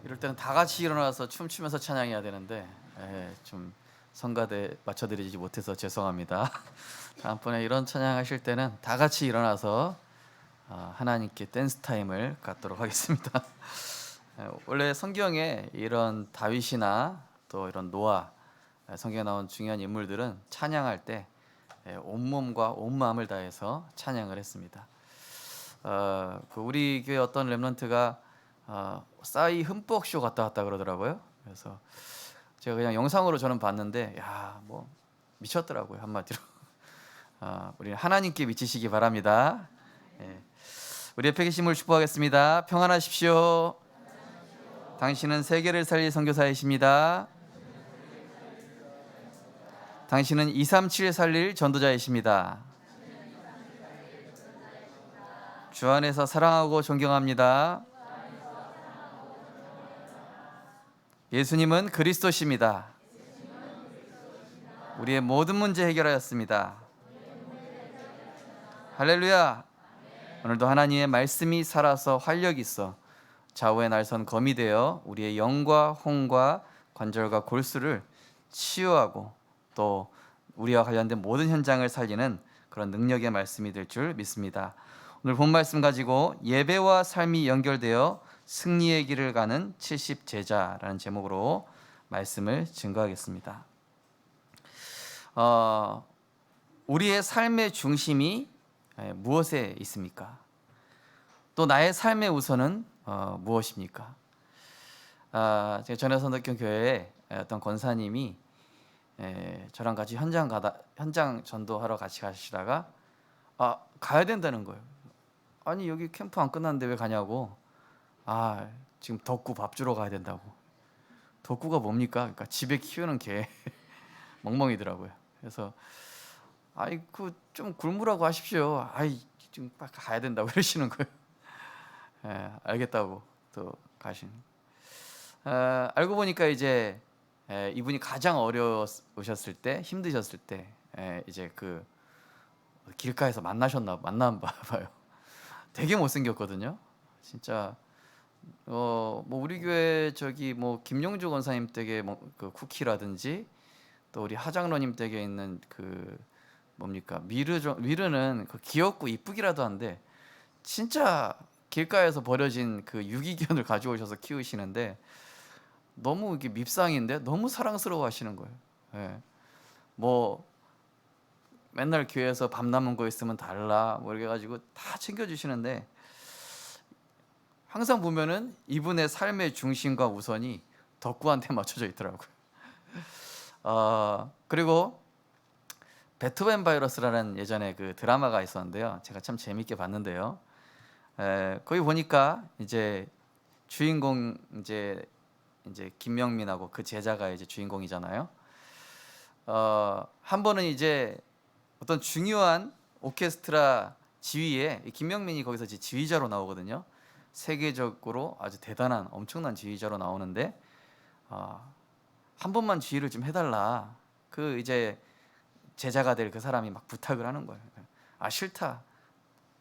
이럴 때는 다 같이 일어나서 춤추면서 찬양해야 되는데 좀 성가대 맞춰드리지 못해서 죄송합니다. 다음번에 이런 찬양하실 때는 다 같이 일어나서 하나님께 댄스 타임을 갖도록 하겠습니다. 원래 성경에 이런 다윗이나 또 이런 노아, 성경에 나온 중요한 인물들은 찬양할 때 온몸과 온 마음을 다해서 찬양을 했습니다. 우리 교회 어떤 렘넌트가 싸이 흠뻑 쇼 갔다 왔다 그러더라고요. 그래서 제가 그냥 영상으로 저는 봤는데 뭐 미쳤더라고요, 한마디로. 우리 하나님께 미치시기 바랍니다. 우리 옆에 계신 분 축복하겠습니다. 평안하십시오. 당신은 세계를 살릴 선교사이십니다. 당신은 237 살릴 전도자이십니다. 주 안에서 사랑하고 존경합니다. 예수님은 그리스도십니다. 우리의 모든 문제 해결하였습니다. 할렐루야. 오늘도 하나님의 말씀이 살아서 활력이 있어 좌우에 날선 검이 되어 우리의 영과 혼과 관절과 골수를 치유하고 또 우리와 관련된 모든 현장을 살리는 그런 능력의 말씀이 될 줄 믿습니다. 오늘 본 말씀 가지고 예배와 삶이 연결되어 승리의 길을 가는 70 제자라는 제목으로 말씀을 증거하겠습니다. 우리의 삶의 중심이 무엇에 있습니까? 또 나의 삶의 우선은 무엇입니까? 제가 전에 선덕경 교회에 어떤 권사님이 저랑 같이 현장 전도하러 같이 가시다가 가야 된다는 거예요. 아니 여기 캠프 안 끝났는데 왜 가냐고. 지금 덕구 밥 주러 가야 된다고. 덕구가 뭡니까? 그러니까 집에 키우는 개 멍멍이더라고요. 그래서 아이 그 좀 굶으라고 하십시오. 아이 좀 빨리 가야 된다고 그러시는 거예요. 알겠다고 또 가신. 알고 보니까 이제 이분이 가장 어려우셨을 때, 힘드셨을 때 이제 그 길가에서 만나 봐요. 되게 못생겼거든요. 진짜 뭐 우리 교회 저기 뭐 김용주 권사님 댁에 그 쿠키라든지 또 우리 하장로님 댁에 있는 그 뭡니까 미르는 그 귀엽고 이쁘기라도 한데 진짜 길가에서 버려진 그 유기견을 가져오셔서 키우시는데 너무 이게 밉상인데 너무 사랑스러워 하시는 거예요. 예. 뭐 맨날 교회에서 밥 남은 거 있으면 달라 뭐 이렇게 가지고 다 챙겨주시는데 항상 보면은 이분의 삶의 중심과 우선이 덕구한테 맞춰져 있더라고요. 그리고 베토벤 바이러스라는 예전에 그 드라마가 있었는데요. 제가 참 재밌게 봤는데요. 거기 보니까 이제 주인공 이제 김명민하고 그 제자가 이제 주인공이잖아요. 한 번은 이제 어떤 중요한 오케스트라 지휘에 김명민이 거기서 이제 지휘자로 나오거든요. 세계적으로 아주 대단한 엄청난 지휘자로 나오는데 한 번만 지휘를 좀 해달라. 그 이제 제자가 될 그 사람이 막 부탁을 하는 거예요. 싫다.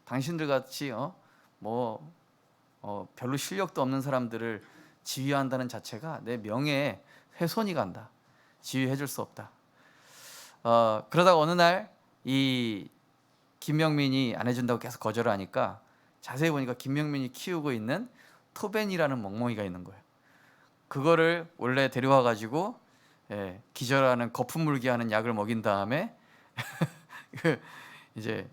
당신들 같이 별로 실력도 없는 사람들을 지휘한다는 자체가 내 명예에 훼손이 간다. 지휘해줄 수 없다. 그러다가 어느 날 이 김명민이 안 해준다고 계속 거절을 하니까 자세히 보니까 김명민이 키우고 있는 토벤이라는 멍멍이가 있는 거예요. 그거를 원래 데려와 가지고 기절하는 거품 물게 하는 약을 먹인 다음에 이제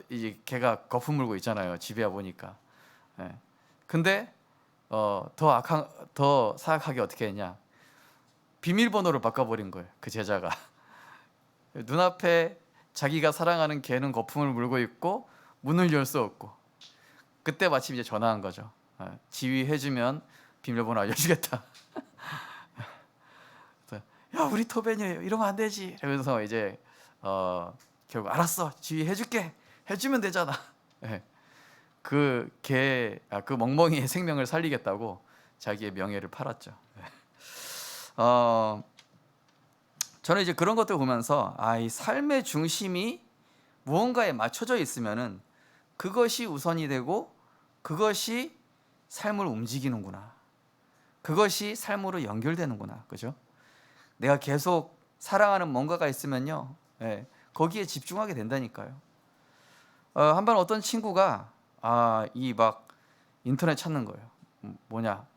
이제 걔가 거품 물고 있잖아요. 집에 와 보니까. 근데 더 사악하게 어떻게 했냐? 비밀번호를 바꿔버린 거예요. 그 제자가 눈앞에 자기가 사랑하는 개는 거품을 물고 있고 문을 열 수 없고 그때 마침 이제 전화한 거죠. 지휘해주면 비밀번호 알려주겠다. 야 우리 토벤이에요. 이러면 안 되지. 그러면서 이제 결국 알았어. 지휘해줄게. 해주면 되잖아. 그 멍멍이의 생명을 살리겠다고 자기의 명예를 팔았죠. 저는 이제 그런 것들 보면서 이 삶의 중심이 무언가에 맞춰져 있으면은 그것이 우선이 되고 그것이 삶을 움직이는구나. 그것이 삶으로 연결되는구나. 그죠? 내가 계속 사랑하는 뭔가가 있으면요. 거기에 집중하게 된다니까요. 한번 어떤 친구가 이 막 인터넷 찾는 거예요. 뭐냐?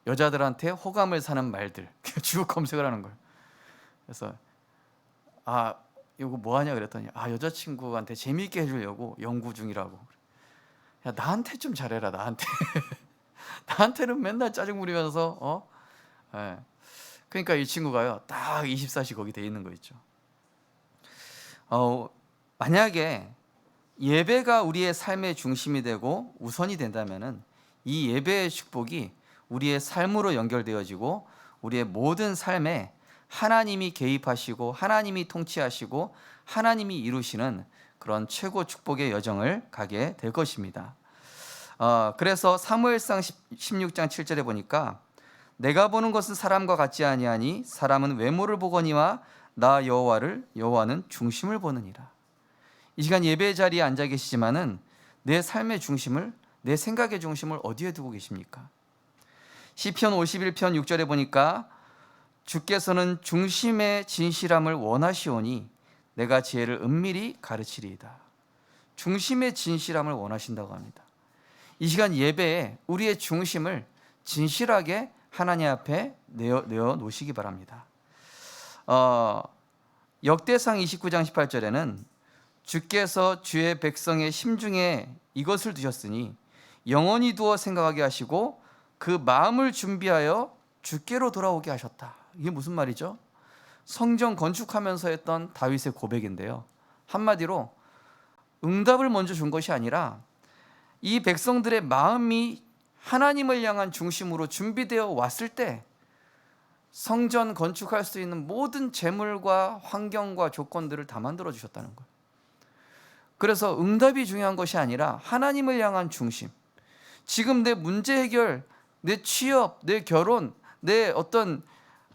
여자들한테 호감을 사는 말들 쭉 검색을 하는 거예요. 그래서 이거 뭐 하냐 그랬더니 여자친구한테 재미있게 해주려고 연구 중이라고. 야 나한테 좀 잘해라. 나한테는 맨날 짜증 부리면서 그러니까 이 친구가요 딱 24시 거기 돼 있는 거 있죠. 만약에 예배가 우리의 삶의 중심이 되고 우선이 된다면은 이 예배의 축복이 우리의 삶으로 연결되어지고 우리의 모든 삶에 하나님이 개입하시고 하나님이 통치하시고 하나님이 이루시는 그런 최고 축복의 여정을 가게 될 것입니다. 그래서 사무엘상 16장 7절에 보니까 내가 보는 것은 사람과 같지 아니하니 사람은 외모를 보거니와 나 여호와는 중심을 보느니라. 이 시간 예배의 자리에 앉아 계시지만은 내 삶의 중심을 내 생각의 중심을 어디에 두고 계십니까? 시편 51편 6절에 보니까 주께서는 중심의 진실함을 원하시오니 내가 지혜를 은밀히 가르치리이다. 중심의 진실함을 원하신다고 합니다. 이 시간 예배에 우리의 중심을 진실하게 하나님 앞에 내어 놓으시기 바랍니다. 역대상 29장 18절에는 주께서 주의 백성의 심중에 이것을 두셨으니 영원히 두어 생각하게 하시고 그 마음을 준비하여 주께로 돌아오게 하셨다. 이게 무슨 말이죠? 성전 건축하면서 했던 다윗의 고백인데요. 한마디로 응답을 먼저 준 것이 아니라 이 백성들의 마음이 하나님을 향한 중심으로 준비되어 왔을 때 성전 건축할 수 있는 모든 재물과 환경과 조건들을 다 만들어 주셨다는 거예요. 그래서 응답이 중요한 것이 아니라 하나님을 향한 중심. 지금 내 문제 해결, 내 취업, 내 결혼, 내 어떤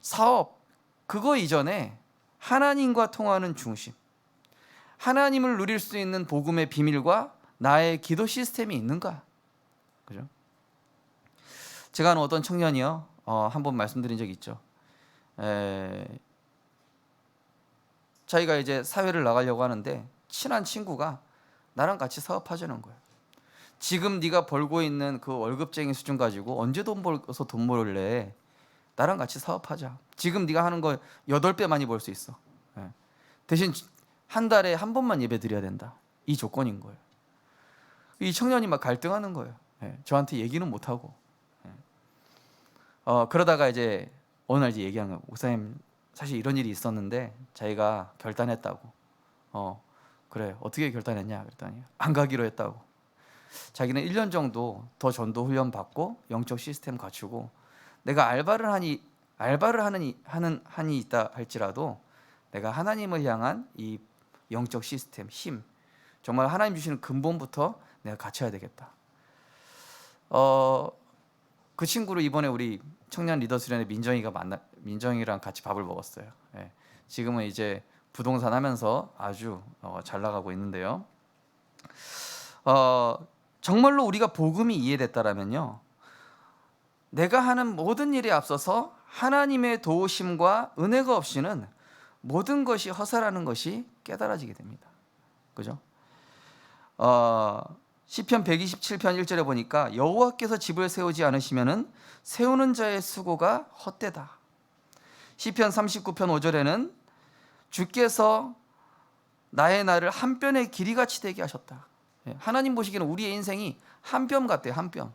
사업, 그거 이전에 하나님과 통하는 중심, 하나님을 누릴 수 있는 복음의 비밀과 나의 기도 시스템이 있는가? 그죠? 제가 아는 어떤 청년이요, 한번 말씀드린 적이 있죠. 자기가 이제 사회를 나가려고 하는데 친한 친구가 나랑 같이 사업하자는 거예요. 지금 네가 벌고 있는 그 월급쟁이 수준 가지고 언제 돈 벌어서 돈 벌래? 나랑 같이 사업하자. 지금 네가 하는 거 8배 많이 벌 수 있어. 대신 한 달에 한 번만 예배 드려야 된다. 이 조건인 거예요. 이 청년이 막 갈등하는 거예요. 저한테 얘기는 못 하고. 그러다가 이제 어느 날 이제 얘기한 거예요. 목사님, 사실 이런 일이 있었는데 자기가 결단했다고. 그래, 어떻게 결단했냐 그랬더니 안 가기로 했다고. 자기는 1년 정도 더 전도 훈련 받고 영적 시스템 갖추고, 내가 알바를 하는 한이 있다 할지라도 내가 하나님을 향한 이 영적 시스템, 힘, 정말 하나님 주시는 근본부터 내가 갖춰야 되겠다. 그 친구를 이번에 우리 청년 리더 수련회 민정이랑 같이 밥을 먹었어요. 지금은 이제 부동산 하면서 아주 잘 나가고 있는데요. 정말로 우리가 복음이 이해됐다라면요, 내가 하는 모든 일에 앞서서 하나님의 도우심과 은혜가 없이는 모든 것이 허사라는 것이 깨달아지게 됩니다. 그죠? 시편 127편 1절에 보니까 여호와께서 집을 세우지 않으시면은 세우는 자의 수고가 헛되다. 시편 39편 5절에는 주께서 나의 날을 한 뼘의 길이같이 되게 하셨다. 하나님 보시기에는 우리의 인생이 한 뼘 같대요. 한 뼘.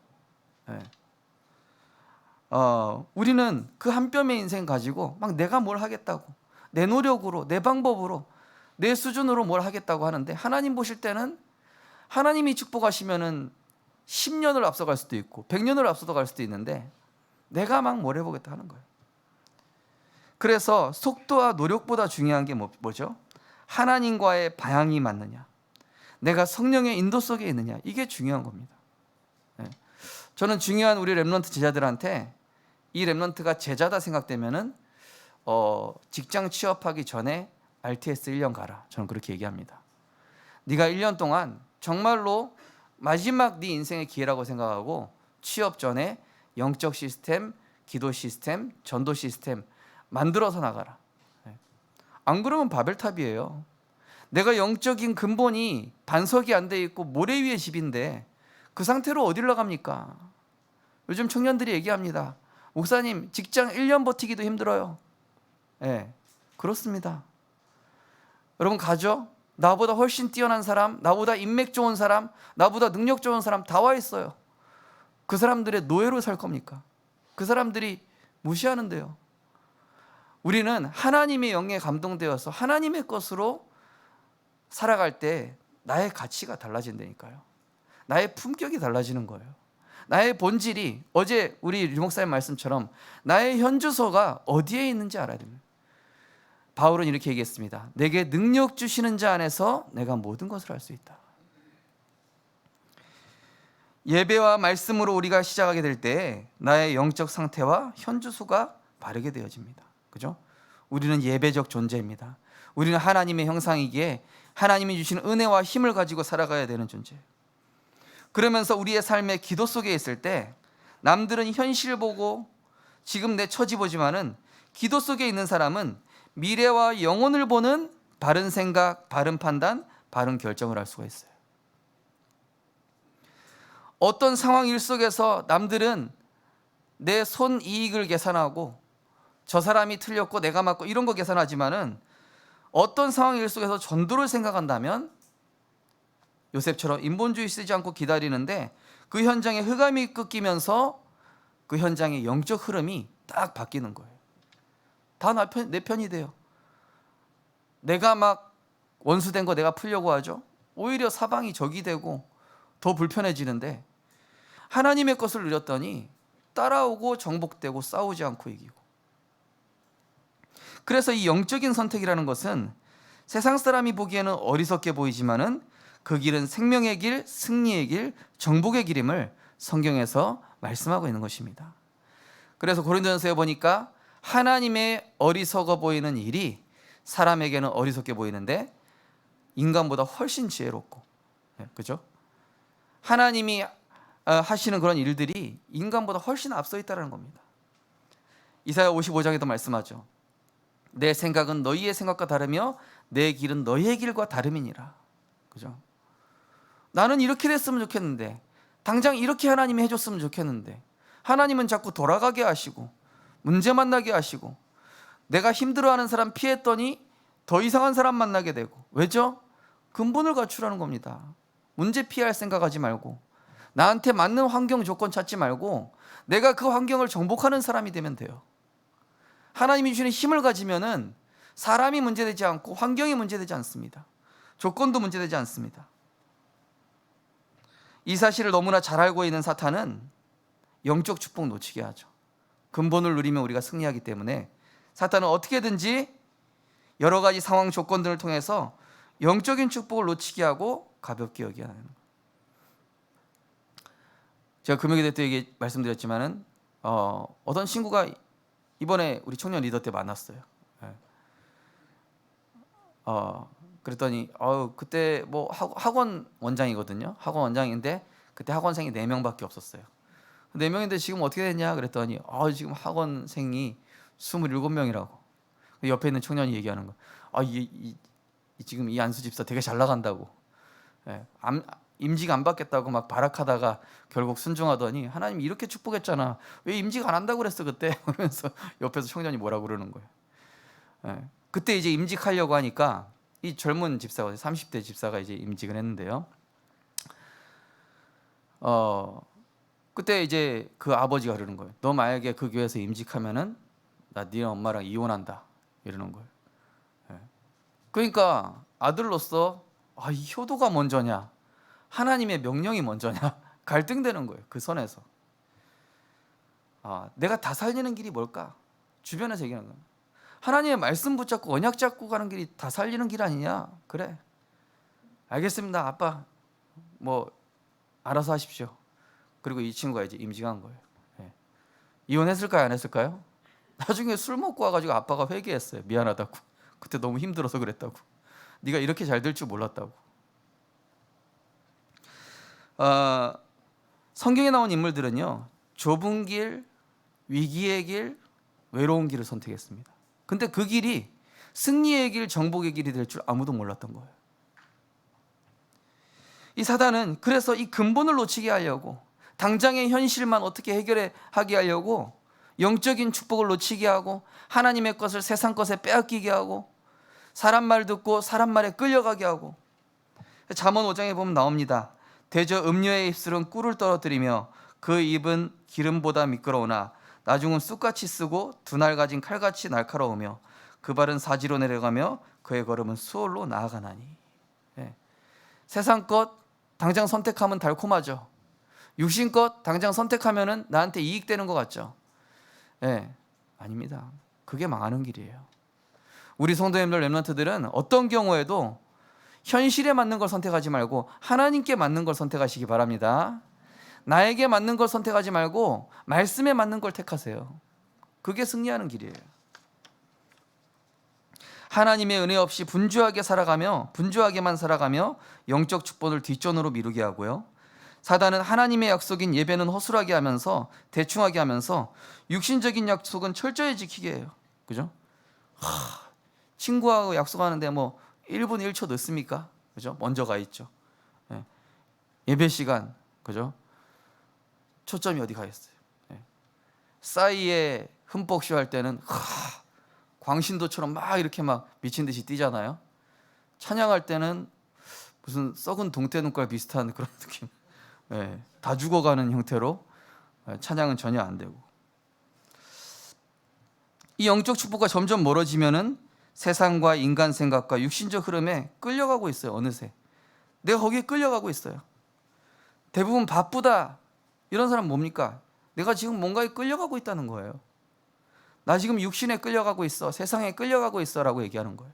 우리는 그 한 뼘의 인생 가지고 막 내가 뭘 하겠다고, 내 노력으로, 내 방법으로, 내 수준으로 뭘 하겠다고 하는데, 하나님 보실 때는 하나님이 축복하시면은 10년을 앞서갈 수도 있고 100년을 앞서도 갈 수도 있는데 내가 막 뭘 해보겠다 하는 거예요. 그래서 속도와 노력보다 중요한 게 뭐죠? 하나님과의 방향이 맞느냐, 내가 성령의 인도 속에 있느냐, 이게 중요한 겁니다. 저는 중요한 우리 렘넌트 제자들한테 이 렘넌트가 제자다 생각되면은 직장 취업하기 전에 RTS 1년 가라. 저는 그렇게 얘기합니다. 네가 1년 동안 정말로 마지막 네 인생의 기회라고 생각하고 취업 전에 영적 시스템, 기도 시스템, 전도 시스템 만들어서 나가라. 안 그러면 바벨탑이에요. 내가 영적인 근본이 반석이 안 돼 있고 모래 위에 집인데 그 상태로 어딜 나갑니까? 요즘 청년들이 얘기합니다. 목사님, 직장 1년 버티기도 힘들어요. 그렇습니다. 여러분 가죠? 나보다 훨씬 뛰어난 사람, 나보다 인맥 좋은 사람, 나보다 능력 좋은 사람 다 와 있어요. 그 사람들의 노예로 살 겁니까? 그 사람들이 무시하는데요. 우리는 하나님의 영에 감동되어서 하나님의 것으로 살아갈 때 나의 가치가 달라진다니까요. 나의 품격이 달라지는 거예요. 나의 본질이, 어제 우리 류 목사님 말씀처럼 나의 현주소가 어디에 있는지 알아야 됩니다. 바울은 이렇게 얘기했습니다. 내게 능력 주시는 자 안에서 내가 모든 것을 할 수 있다. 예배와 말씀으로 우리가 시작하게 될 때 나의 영적 상태와 현주소가 바르게 되어집니다. 그죠? 우리는 예배적 존재입니다. 우리는 하나님의 형상이기에 하나님이 주시는 은혜와 힘을 가지고 살아가야 되는 존재예요. 그러면서 우리의 삶의 기도 속에 있을 때 남들은 현실 보고 지금 내 처지 보지만은 기도 속에 있는 사람은 미래와 영혼을 보는 바른 생각, 바른 판단, 바른 결정을 할 수가 있어요. 어떤 상황 일 속에서 남들은 내 손이익을 계산하고 저 사람이 틀렸고 내가 맞고 이런 거 계산하지만은 어떤 상황 일 속에서 전도를 생각한다면 요셉처럼 인본주의 쓰지 않고 기다리는데 그 현장에 흑암이 꺾이면서 그 현장의 영적 흐름이 딱 바뀌는 거예요. 다 내 편이 돼요. 내가 막 원수된 거 내가 풀려고 하죠. 오히려 사방이 적이 되고 더 불편해지는데 하나님의 것을 누렸더니 따라오고 정복되고 싸우지 않고 이기고. 그래서 이 영적인 선택이라는 것은 세상 사람이 보기에는 어리석게 보이지만은 그 길은 생명의 길, 승리의 길, 정복의 길임을 성경에서 말씀하고 있는 것입니다. 그래서 고린도전서에 보니까 하나님의 어리석어 보이는 일이 사람에게는 어리석게 보이는데 인간보다 훨씬 지혜롭고, 그죠? 하나님이 하시는 그런 일들이 인간보다 훨씬 앞서 있다는 겁니다. 이사야 55장에도 말씀하죠. 내 생각은 너희의 생각과 다르며 내 길은 너희의 길과 다름이니라. 그죠? 나는 이렇게 됐으면 좋겠는데, 당장 이렇게 하나님이 해줬으면 좋겠는데, 하나님은 자꾸 돌아가게 하시고 문제 만나게 하시고, 내가 힘들어하는 사람 피했더니 더 이상한 사람 만나게 되고. 왜죠? 근본을 갖추라는 겁니다. 문제 피할 생각하지 말고, 나한테 맞는 환경 조건 찾지 말고 내가 그 환경을 정복하는 사람이 되면 돼요. 하나님이 주시는 힘을 가지면은 사람이 문제되지 않고 환경이 문제되지 않습니다. 조건도 문제되지 않습니다. 이 사실을 너무나 잘 알고 있는 사탄은 영적 축복 놓치게 하죠. 근본을 누리면 우리가 승리하기 때문에 사탄은 어떻게든지 여러 가지 상황 조건들을 통해서 영적인 축복을 놓치게 하고 가볍게 여기게 하는 거예요. 제가 금요기도 때 말씀드렸지만은 어떤 친구가 이번에 우리 청년 리더 때 만났어요. 그랬더니 그때 뭐 학원 원장이거든요. 학원 원장인데 그때 학원생이 4명밖에 없었어요. 4명인데 지금 어떻게 됐냐 그랬더니 지금 학원생이 27명이라고. 옆에 있는 청년이 얘기하는 거야. 지금 이 안수 집사 되게 잘 나간다고. 임직 안 받겠다고 막 발악하다가 결국 순종하더니 하나님이 이렇게 축복했잖아. 왜 임직 안 한다고 그랬어 그때? 그러면서 옆에서 청년이 뭐라고 그러는 거예요. 그때 이제 임직하려고 하니까 이 젊은 집사가 30대 집사가 이제 임직을 했는데요. 그때 이제 그 아버지가 그러는 거예요. 너 만약에 그 교회에서 임직하면은 나 네 엄마랑 이혼한다 이러는 거예요. 그러니까 아들로서 이 효도가 먼저냐 하나님의 명령이 먼저냐 갈등되는 거예요. 그 선에서 내가 다 살리는 길이 뭘까? 주변에서 얘기하는 거예요. 하나님의 말씀 붙잡고 언약 잡고 가는 길이 다 살리는 길 아니냐? 그래, 알겠습니다 아빠, 뭐 알아서 하십시오. 그리고 이 친구가 이제 임직한 거예요. 이혼했을까요? 안 했을까요? 나중에 술 먹고 와가지고 아빠가 회개했어요. 미안하다고. 그때 너무 힘들어서 그랬다고. 네가 이렇게 잘 될 줄 몰랐다고. 성경에 나온 인물들은요, 좁은 길, 위기의 길, 외로운 길을 선택했습니다. 근데 그 길이 승리의 길, 정복의 길이 될 줄 아무도 몰랐던 거예요. 이 사단은 그래서 이 근본을 놓치게 하려고, 당장의 현실만 어떻게 해결하게 하려고 영적인 축복을 놓치게 하고, 하나님의 것을 세상 것에 빼앗기게 하고, 사람 말 듣고 사람 말에 끌려가게 하고. 잠언 5장에 보면 나옵니다. 대저 음료의 입술은 꿀을 떨어뜨리며 그 입은 기름보다 미끄러우나 나중은 쑥같이 쓰고 두날 가진 칼같이 날카로우며 그 발은 사지로 내려가며 그의 걸음은 수월로 나아가나니. 세상 것 당장 선택하면 달콤하죠. 육신 것 당장 선택하면은 나한테 이익되는 것 같죠. 아닙니다. 그게 망하는 길이에요. 우리 성도님들 렘넌트들은 어떤 경우에도 현실에 맞는 걸 선택하지 말고 하나님께 맞는 걸 선택하시기 바랍니다. 나에게 맞는 걸 선택하지 말고 말씀에 맞는 걸 택하세요. 그게 승리하는 길이에요. 하나님의 은혜 없이 분주하게만 살아가며 영적 축복을 뒷전으로 미루게 하고요. 사단은 하나님의 약속인 예배는 허술하게 하면서 대충하게 하면서 육신적인 약속은 철저히 지키게 해요. 그죠? 친구하고 약속하는데 뭐 1분 1초 늦습니까? 그죠? 먼저 가 있죠. 예배 시간, 그죠? 초점이 어디 가 있어요? 싸이에 흠뻑쇼 할 때는 광신도처럼 막 이렇게 막 미친 듯이 뛰잖아요. 찬양할 때는 무슨 썩은 동태 눈깔 비슷한 그런 느낌. 다 죽어가는 형태로 찬양은 전혀 안 되고. 이 영적 축복과 점점 멀어지면은 세상과 인간 생각과 육신적 흐름에 끌려가고 있어요. 어느새 내가 거기에 끌려가고 있어요. 대부분 바쁘다 이런 사람 뭡니까? 내가 지금 뭔가에 끌려가고 있다는 거예요. 나 지금 육신에 끌려가고 있어, 세상에 끌려가고 있어라고 얘기하는 거예요.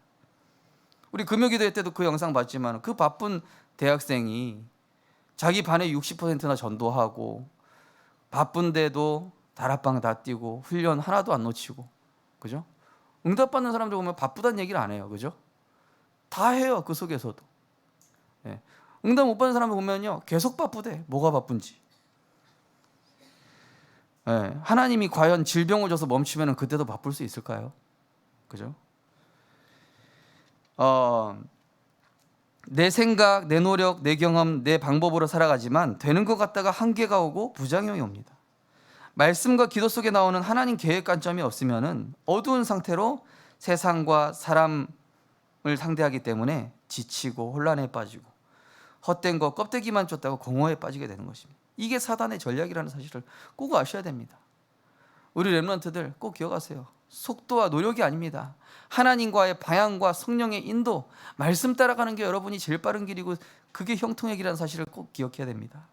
우리 금요기도회 때도 그 영상 봤지만 그 바쁜 대학생이 자기 반의 60%나 전도하고 바쁜데도 다락방 다 뛰고 훈련 하나도 안 놓치고, 그죠? 응답받는 사람들 보면 바쁘다는 얘기를 안 해요, 그죠? 다 해요, 그 속에서도. 예. 응답 못 받는 사람을 보면요, 계속 바쁘대. 뭐가 바쁜지. 예. 하나님이 과연 질병을 줘서 멈추면 그때도 바쁠 수 있을까요? 그죠? 내 생각, 내 노력, 내 경험, 내 방법으로 살아가지만 되는 것 같다가 한계가 오고 부작용이 옵니다. 말씀과 기도 속에 나오는 하나님 계획 관점이 없으면 어두운 상태로 세상과 사람을 상대하기 때문에 지치고 혼란에 빠지고 헛된 거 껍데기만 쫓다가 공허에 빠지게 되는 것입니다. 이게 사단의 전략이라는 사실을 꼭 아셔야 됩니다. 우리 렘넌트들 꼭 기억하세요. 속도와 노력이 아닙니다. 하나님과의 방향과 성령의 인도, 말씀 따라가는 게 여러분이 제일 빠른 길이고 그게 형통의 길이라는 사실을 꼭 기억해야 됩니다.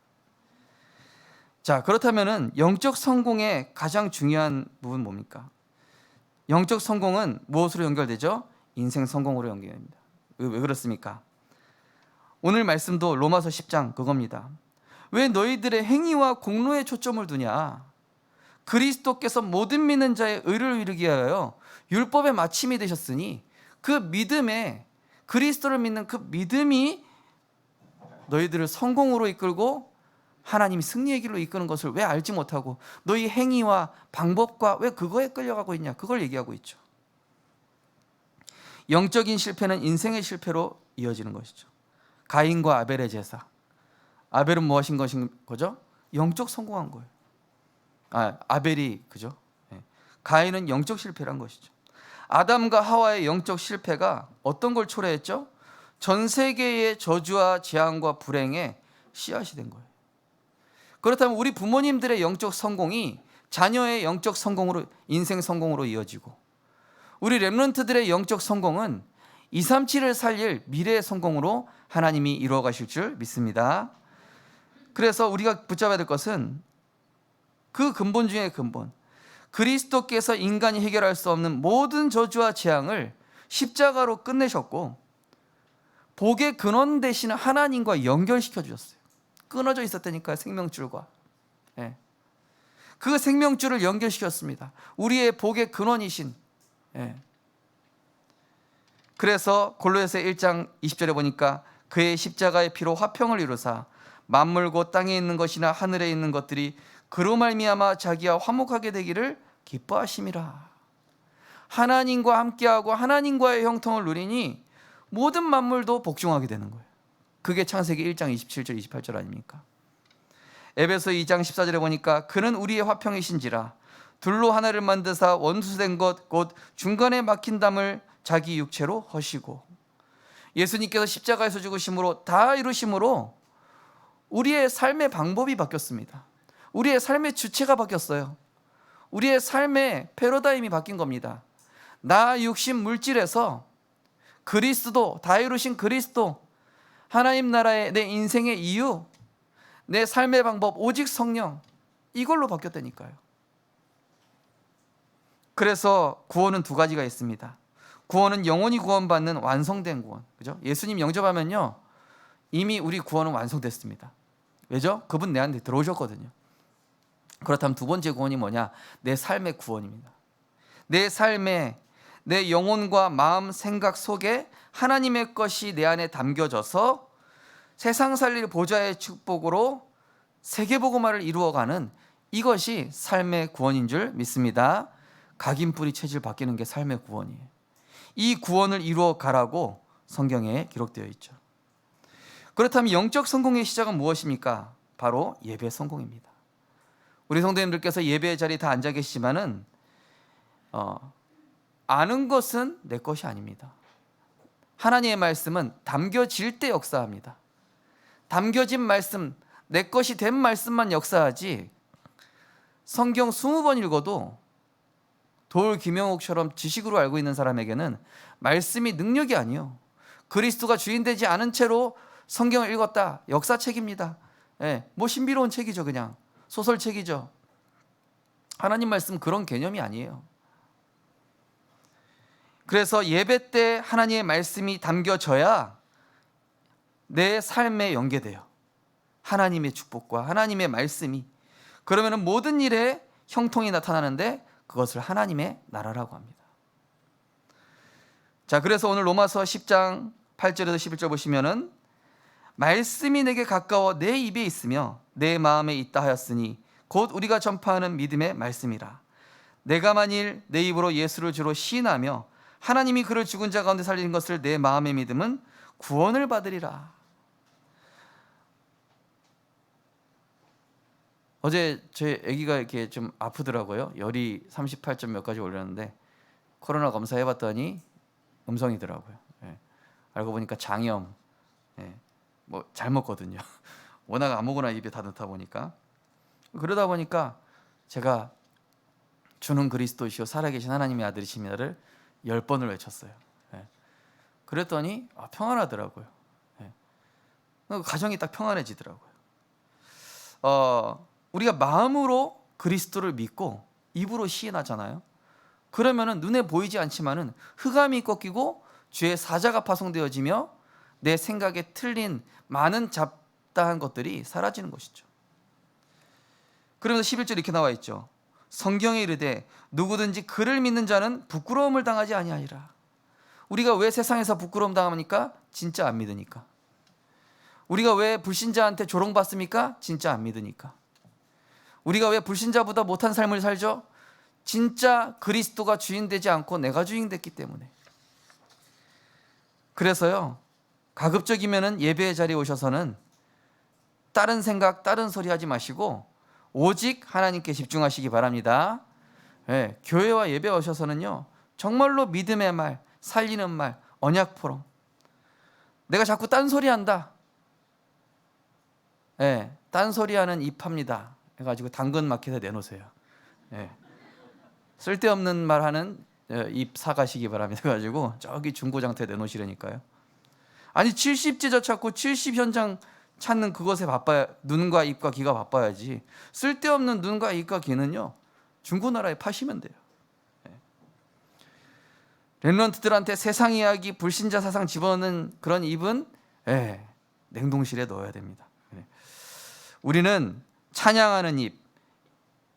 자, 그렇다면은 영적 성공의 가장 중요한 부분 뭡니까? 영적 성공은 무엇으로 연결되죠? 인생 성공으로 연결됩니다. 왜 그렇습니까? 오늘 말씀도 로마서 10장 그겁니다. 왜 너희들의 행위와 공로에 초점을 두냐? 그리스도께서 모든 믿는 자의 의를 이루기 위하여 율법의 마침이 되셨으니 그 믿음에, 그리스도를 믿는 그 믿음이 너희들을 성공으로 이끌고 하나님이 승리의 길로 이끄는 것을 왜 알지 못하고 너희 행위와 방법과 왜 그거에 끌려가고 있냐? 그걸 얘기하고 있죠. 영적인 실패는 인생의 실패로 이어지는 것이죠. 가인과 아벨의 제사. 아벨은 뭐 하신 것인 거죠? 영적 성공한 거예요. 아벨이, 그죠? 가인은 영적 실패란 것이죠. 아담과 하와의 영적 실패가 어떤 걸 초래했죠? 전 세계의 저주와 재앙과 불행의 씨앗이 된 거예요. 그렇다면 우리 부모님들의 영적 성공이 자녀의 영적 성공으로, 인생 성공으로 이어지고, 우리 렘넌트들의 영적 성공은 237을 살릴 미래의 성공으로 하나님이 이루어 가실 줄 믿습니다. 그래서 우리가 붙잡아야 될 것은 그 근본 중의 근본, 그리스도께서 인간이 해결할 수 없는 모든 저주와 재앙을 십자가로 끝내셨고 복의 근원 되시는 하나님과 연결시켜 주셨어요. 끊어져 있었다니까요, 생명줄과. 그 생명줄을 연결시켰습니다. 우리의 복의 근원이신. 그래서 골로새 1장 20절에 보니까 그의 십자가의 피로 화평을 이루사 만물 곧 땅에 있는 것이나 하늘에 있는 것들이 그로 말미암아 자기와 화목하게 되기를 기뻐하심이라. 하나님과 함께하고 하나님과의 형통을 누리니 모든 만물도 복종하게 되는 거예요. 그게 창세기 1장 27절 28절 아닙니까? 에베소 2장 14절에 보니까 그는 우리의 화평이신지라 둘로 하나를 만드사 원수된 것 곧 중간에 막힌 담을 자기 육체로 허시고. 예수님께서 십자가에서 죽으심으로 다 이루심으로 우리의 삶의 방법이 바뀌었습니다. 우리의 삶의 주체가 바뀌었어요. 우리의 삶의 패러다임이 바뀐 겁니다. 나 육신 물질에서 그리스도, 다 이루신 그리스도, 하나님 나라의 내 인생의 이유, 내 삶의 방법, 오직 성령, 이걸로 바뀌었다니까요. 그래서 구원은 두 가지가 있습니다. 구원은 영원히 구원받는 완성된 구원, 그죠? 예수님 영접하면요 이미 우리 구원은 완성됐습니다. 왜죠? 그분 내한테 들어오셨거든요. 그렇다면 두 번째 구원이 뭐냐? 내 삶의 구원입니다. 내 삶에, 내 영혼과 마음, 생각 속에 하나님의 것이 내 안에 담겨져서 세상 살릴 보좌의 축복으로 세계복음화를 이루어가는 이것이 삶의 구원인 줄 믿습니다. 각인뿌리 체질 바뀌는 게 삶의 구원이에요. 이 구원을 이루어가라고 성경에 기록되어 있죠. 그렇다면 영적 성공의 시작은 무엇입니까? 바로 예배 성공입니다. 우리 성도님들께서 예배의 자리에 다 앉아 계시지만은 아는 것은 내 것이 아닙니다. 하나님의 말씀은 담겨질 때 역사합니다. 담겨진 말씀, 내 것이 된 말씀만 역사하지 성경 20번 읽어도 돌 김영옥처럼 지식으로 알고 있는 사람에게는 말씀이 능력이 아니요, 그리스도가 주인 되지 않은 채로 성경을 읽었다, 역사책입니다. 뭐 신비로운 책이죠. 그냥 소설책이죠. 하나님 말씀 그런 개념이 아니에요. 그래서 예배 때 하나님의 말씀이 담겨져야 내 삶에 연계돼요. 하나님의 축복과 하나님의 말씀이. 그러면 모든 일에 형통이 나타나는데 그것을 하나님의 나라라고 합니다. 자, 그래서 오늘 로마서 10장 8절에서 11절 보시면은 말씀이 내게 가까워 내 입에 있으며 내 마음에 있다 하였으니 곧 우리가 전파하는 믿음의 말씀이라. 내가 만일 내 입으로 예수를 주로 시인하며 하나님이 그를 죽은 자 가운데 살리신 것을 내 마음에 믿음은 구원을 받으리라. 어제 제 아기가 이렇게 좀 아프더라고요. 열이 38점 몇 가지 올렸는데 코로나 검사해봤더니 음성이더라고요. 예. 알고 보니까 장염. 예. 뭐 잘 먹거든요. 워낙 아무거나 입에 다 넣다 보니까. 그러다 보니까 제가 주는 그리스도시요 살아계신 하나님의 아들이십니다를 10번을 외쳤어요. 예. 그랬더니 평안하더라고요. 예. 가정이 딱 평안해지더라고요. 우리가 마음으로 그리스도를 믿고 입으로 시인하잖아요. 그러면은 눈에 보이지 않지만은 흑암이 꺾이고 주의 사자가 파송되어지며 내 생각에 틀린 많은 잡다한 것들이 사라지는 것이죠. 그러면서 11절 이렇게 나와 있죠. 성경에 이르되 누구든지 그를 믿는 자는 부끄러움을 당하지 아니하리라. 우리가 왜 세상에서 부끄러움 당합니까? 진짜 안 믿으니까. 우리가 왜 불신자한테 조롱받습니까? 진짜 안 믿으니까. 우리가 왜 불신자보다 못한 삶을 살죠? 진짜 그리스도가 주인 되지 않고 내가 주인 됐기 때문에. 그래서요, 가급적이면은 예배의 자리에 오셔서는 다른 생각, 다른 소리 하지 마시고 오직 하나님께 집중하시기 바랍니다. 예, 교회와 예배 오셔서는요, 정말로 믿음의 말, 살리는 말, 언약 포럼. 내가 자꾸 딴소리 한다. 예, 딴소리 하는 입합니다. 해가지고 당근 마켓에 내놓으세요. 예. 쓸데없는 말 하는 입 사가시기 바랍니다. 해가지고 저기 중고장터에 내놓으시라니까요. 아니 70제자 찾고 70현장 찾는 그것에 바빠야, 눈과 입과 귀가 바빠야지. 쓸데없는 눈과 입과 귀는요, 중고나라에 파시면 돼요. 렘넌트들한테 세상 이야기, 불신자 사상 집어넣는 그런 입은 냉동실에 넣어야 됩니다. 우리는 찬양하는 입,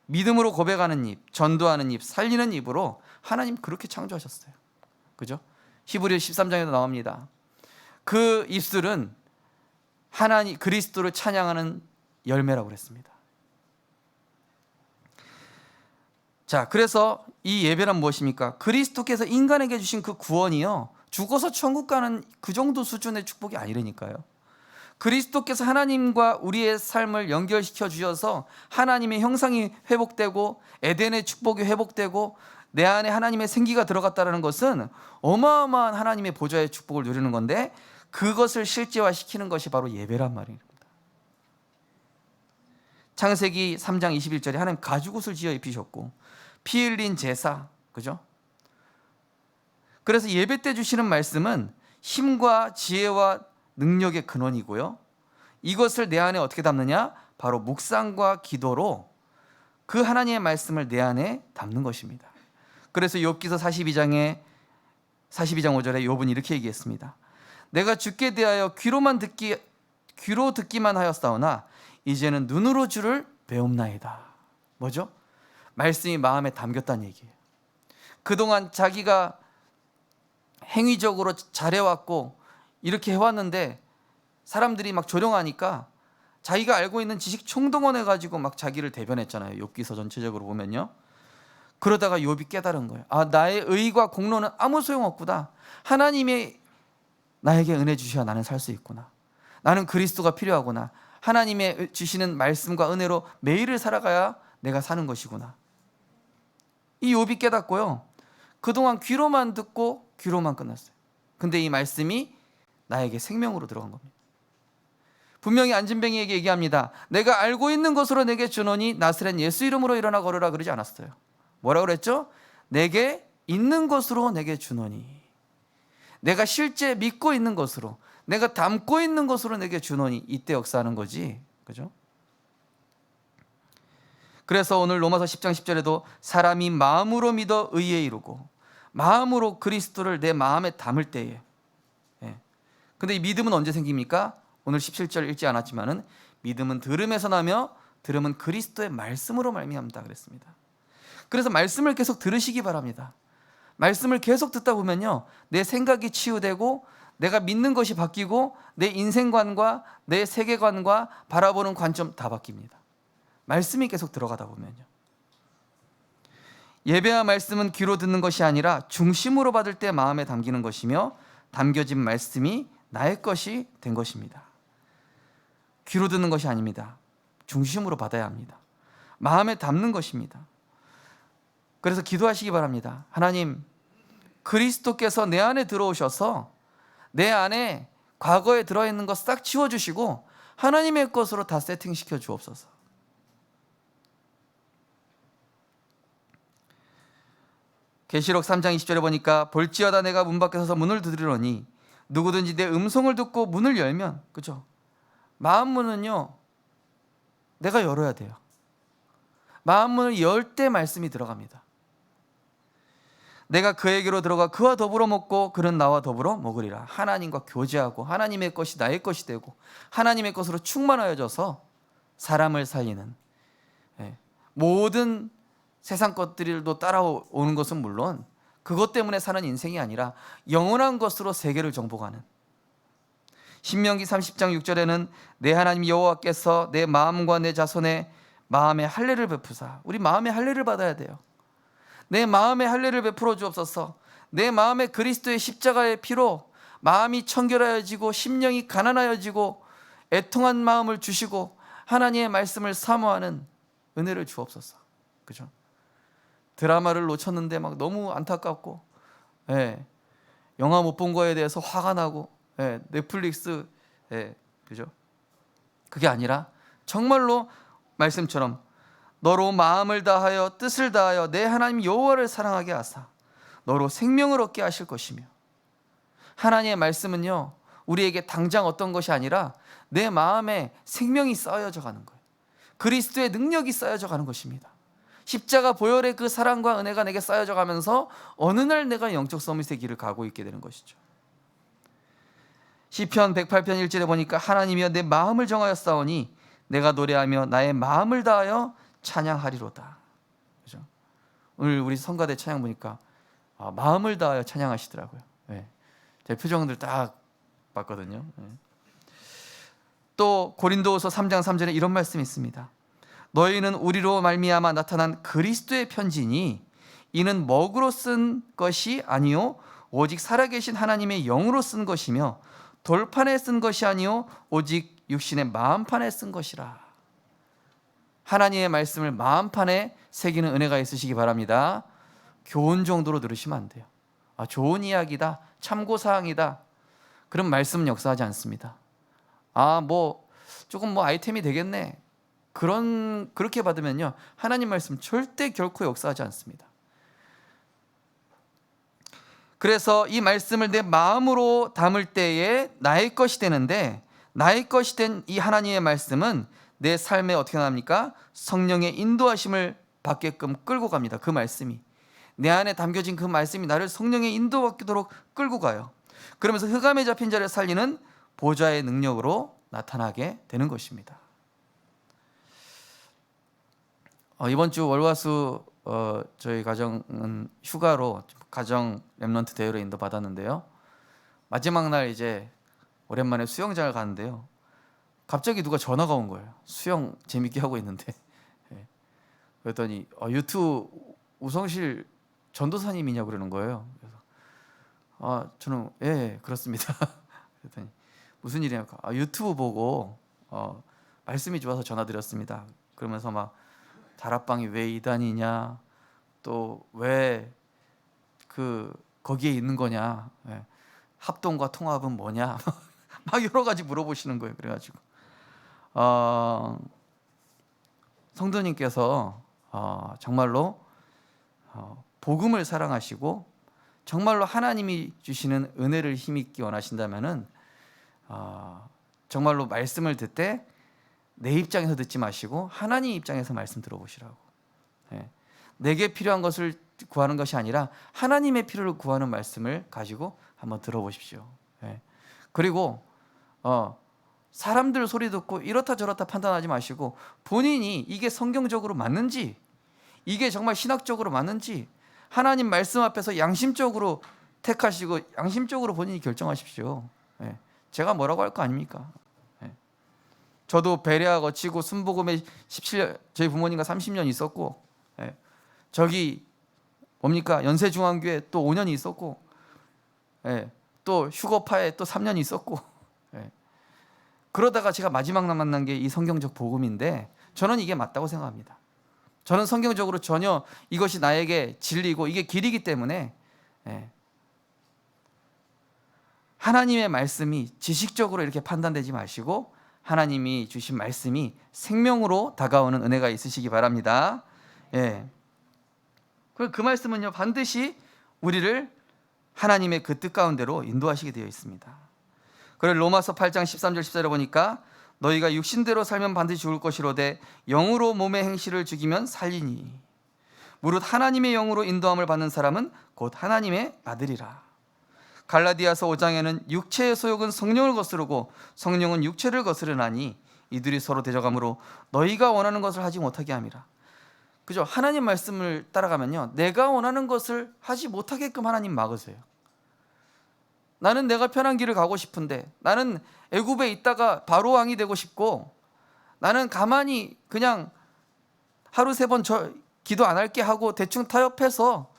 믿음으로 고백하는 입, 전도하는 입, 살리는 입으로 하나님 그렇게 창조하셨어요. 그죠? 히브리 13장에도 나옵니다. 그 입술은 하나님 그리스도를 찬양하는 열매라고 그랬습니다. 자, 그래서 이 예배란 무엇입니까? 그리스도께서 인간에게 주신 그 구원이요, 죽어서 천국 가는 그 정도 수준의 축복이 아니라니까요. 그리스도께서 하나님과 우리의 삶을 연결시켜 주셔서 하나님의 형상이 회복되고 에덴의 축복이 회복되고 내 안에 하나님의 생기가 들어갔다는 것은 어마어마한 하나님의 보좌의 축복을 누리는 건데, 그것을 실제화시키는 것이 바로 예배란 말입니다. 창세기 3장 21절에 하나님 가죽옷을 지어 입히셨고 피 흘린 제사, 그죠? 그래서 예배 때 주시는 말씀은 힘과 지혜와 능력의 근원이고요, 이것을 내 안에 어떻게 담느냐? 바로 묵상과 기도로 그 하나님의 말씀을 내 안에 담는 것입니다. 그래서 욥기서 42장 5절에 욥은 이렇게 얘기했습니다. 내가 주께 대하여 귀로 듣기만 하였사오나 이제는 눈으로 주를 배움나이다. 뭐죠? 말씀이 마음에 담겼다는 얘기예요. 그동안 자기가 행위적으로 잘해왔고 이렇게 해왔는데 사람들이 막 조롱하니까 자기가 알고 있는 지식 총동원해가지고 막 자기를 대변했잖아요. 욥기서 전체적으로 보면요. 그러다가 욥이 깨달은 거예요. 나의 의와 공로는 아무 소용없구나. 하나님이 나에게 은혜 주셔야 나는 살 수 있구나. 나는 그리스도가 필요하구나. 하나님의 주시는 말씀과 은혜로 매일을 살아가야 내가 사는 것이구나. 이 욥이 깨닫고요, 그동안 귀로만 듣고 귀로만 끝났어요. 근데 이 말씀이 나에게 생명으로 들어간 겁니다. 분명히 안진뱅이에게 얘기합니다. 내가 알고 있는 것으로 내게 주노니 나스렛 예수 이름으로 일어나 걸으라 그러지 않았어요. 뭐라고 그랬죠? 내게 있는 것으로 내게 주노니, 내가 실제 믿고 있는 것으로, 내가 담고 있는 것으로 내게 주노니, 이때 역사하는 거지. 그죠? 그래서 오늘 로마서 10장 10절에도 사람이 마음으로 믿어 의에 이르고 마음으로 그리스도를 내 마음에 담을 때에. 근데 이 믿음은 언제 생깁니까? 오늘 17절 읽지 않았지만은 믿음은 들음에서 나며 들음은 그리스도의 말씀으로 말미암다 그랬습니다. 그래서 말씀을 계속 들으시기 바랍니다. 말씀을 계속 듣다 보면요, 내 생각이 치유되고 내가 믿는 것이 바뀌고 내 인생관과 내 세계관과 바라보는 관점 다 바뀝니다. 말씀이 계속 들어가다 보면요. 예배와 말씀은 귀로 듣는 것이 아니라 중심으로 받을 때 마음에 담기는 것이며 담겨진 말씀이 나의 것이 된 것입니다. 귀로 듣는 것이 아닙니다. 중심으로 받아야 합니다. 마음에 담는 것입니다. 그래서 기도하시기 바랍니다. 하나님, 그리스도께서 내 안에 들어오셔서 내 안에 과거에 들어있는 것 싹 치워주시고 하나님의 것으로 다 세팅시켜 주옵소서. 계시록 3장 20절에 보니까 볼지어다 내가 문 밖에 서서 문을 두드리노니 누구든지 내 음성을 듣고 문을 열면, 그죠? 마음 문은요, 내가 열어야 돼요. 마음 문을 열 때 말씀이 들어갑니다. 내가 그에게로 들어가 그와 더불어 먹고 그는 나와 더불어 먹으리라. 하나님과 교제하고 하나님의 것이 나의 것이 되고 하나님의 것으로 충만하여져서 사람을 살리는, 모든 세상 것들도 따라오는 것은 물론 그것 때문에 사는 인생이 아니라 영원한 것으로 세계를 정복하는. 신명기 30장 6절에는 내 하나님 여호와께서 내 마음과 내 자손의 마음에 할례를 베푸사. 우리 마음에 할례를 받아야 돼요. 내 마음에 할례를 베풀어 주옵소서. 내 마음에 그리스도의 십자가의 피로 마음이 청결하여지고 심령이 가난하여지고 애통한 마음을 주시고 하나님의 말씀을 사모하는 은혜를 주옵소서. 그죠? 드라마를 놓쳤는데 막 너무 안타깝고, 영화 못 본 거에 대해서 화가 나고, 넷플릭스, 그죠? 그게 아니라 정말로 말씀처럼 너로 마음을 다하여 뜻을 다하여 내 하나님 여호와를 사랑하게 하사 너로 생명을 얻게 하실 것이며, 하나님의 말씀은요, 우리에게 당장 어떤 것이 아니라 내 마음에 생명이 쌓여져 가는 거예요. 그리스도의 능력이 쌓여져 가는 것입니다. 십자가 보혈의 그 사랑과 은혜가 내게 쌓여져 가면서 어느 날 내가 영적 서밋의 길을 가고 있게 되는 것이죠. 시편 108편 1절에 보니까 하나님이여 내 마음을 정하였사오니 내가 노래하며 나의 마음을 다하여 찬양하리로다. 그죠? 오늘 우리 성가대 찬양 보니까 마음을 다하여 찬양하시더라고요. 제 표정들 딱 봤거든요. 또 고린도후서 3장 3절에 이런 말씀이 있습니다. 너희는 우리로 말미암아 나타난 그리스도의 편지니 이는 먹으로 쓴 것이 아니요 오직 살아계신 하나님의 영으로 쓴 것이며 돌판에 쓴 것이 아니요 오직 육신의 마음판에 쓴 것이라. 하나님의 말씀을 마음판에 새기는 은혜가 있으시기 바랍니다. 교훈 정도로 들으시면 안 돼요. 좋은 이야기다, 참고사항이다, 그런 말씀은 역사하지 않습니다. 조금 아이템이 되겠네, 그렇게 받으면요, 하나님 말씀 절대 결코 역사하지 않습니다. 그래서 이 말씀을 내 마음으로 담을 때에 나의 것이 되는데, 나의 것이 된 이 하나님의 말씀은 내 삶에 어떻게 나갑니까? 성령의 인도하심을 받게끔 끌고 갑니다. 그 말씀이 내 안에 담겨진 그 말씀이 나를 성령의 인도받도록 끌고 가요. 그러면서 흑암에 잡힌 자를 살리는 보좌의 능력으로 나타나게 되는 것입니다. 이번 주 월화수 저희 가정은 휴가로 가정 렘넌트 대회로 인도 받았는데요. 마지막 날 이제 오랜만에 수영장을 가는데요. 갑자기 누가 전화가 온 거예요. 수영 재밌게 하고 있는데. 그랬더니 유튜브 우성실 전도사님이냐고 그러는 거예요. 그래서 저는 그렇습니다. 그랬더니 무슨 일이냐고, 유튜브 보고 말씀이 좋아서 전화드렸습니다. 그러면서 막 다락방이 왜 이단이냐, 또 왜 거기에 있는 거냐, 합동과 통합은 뭐냐, 막 여러 가지 물어보시는 거예요. 그래가지고 성도님께서 정말로 복음을 사랑하시고 정말로 하나님이 주시는 은혜를 힘입기 원하신다면은 정말로 말씀을 듣되 내 입장에서 듣지 마시고 하나님 입장에서 말씀 들어보시라고. 내게 필요한 것을 구하는 것이 아니라 하나님의 필요를 구하는 말씀을 가지고 한번 들어보십시오. 예. 그리고 사람들 소리 듣고 이렇다 저렇다 판단하지 마시고 본인이 이게 성경적으로 맞는지, 이게 정말 신학적으로 맞는지 하나님 말씀 앞에서 양심적으로 택하시고 양심적으로 본인이 결정하십시오. 예. 제가 뭐라고 할 거 아닙니까? 예. 저도 베레아 거치고 순복음에 17년, 저희 부모님과 30년 있었고, 예. 저기 뭡니까 연세중앙교회 또 5년 있었고, 예. 또 휴거파에 또 3년 있었고, 예. 그러다가 제가 마지막 만난 게 이 성경적 복음인데 저는 이게 맞다고 생각합니다. 저는 성경적으로 전혀 이것이 나에게 진리고 이게 길이기 때문에, 예. 하나님의 말씀이 지식적으로 이렇게 판단되지 마시고 하나님이 주신 말씀이 생명으로 다가오는 은혜가 있으시기 바랍니다. 예. 그 말씀은요 반드시 우리를 하나님의 그 뜻 가운데로 인도하시게 되어 있습니다. 그래서 로마서 8장 13절 14절에 보니까 너희가 육신대로 살면 반드시 죽을 것이로되 영으로 몸의 행실을 죽이면 살리니 무릇 하나님의 영으로 인도함을 받는 사람은 곧 하나님의 아들이라. 갈라디아서 5장에는 육체의 소욕은 성령을 거스르고 성령은 육체를 거스르나니 이들이 서로 대적하므로 너희가 원하는 것을 하지 못하게 함이라. 그죠? 하나님 말씀을 따라가면요 내가 원하는 것을 하지 못하게끔 하나님 막으세요. 나는 내가 편한 길을 가고 싶은데, 나는 애굽에 있다가 바로 왕이 되고 싶고, 나는 가만히 그냥 하루 3번 기도 안 할게 하고 대충 타협해서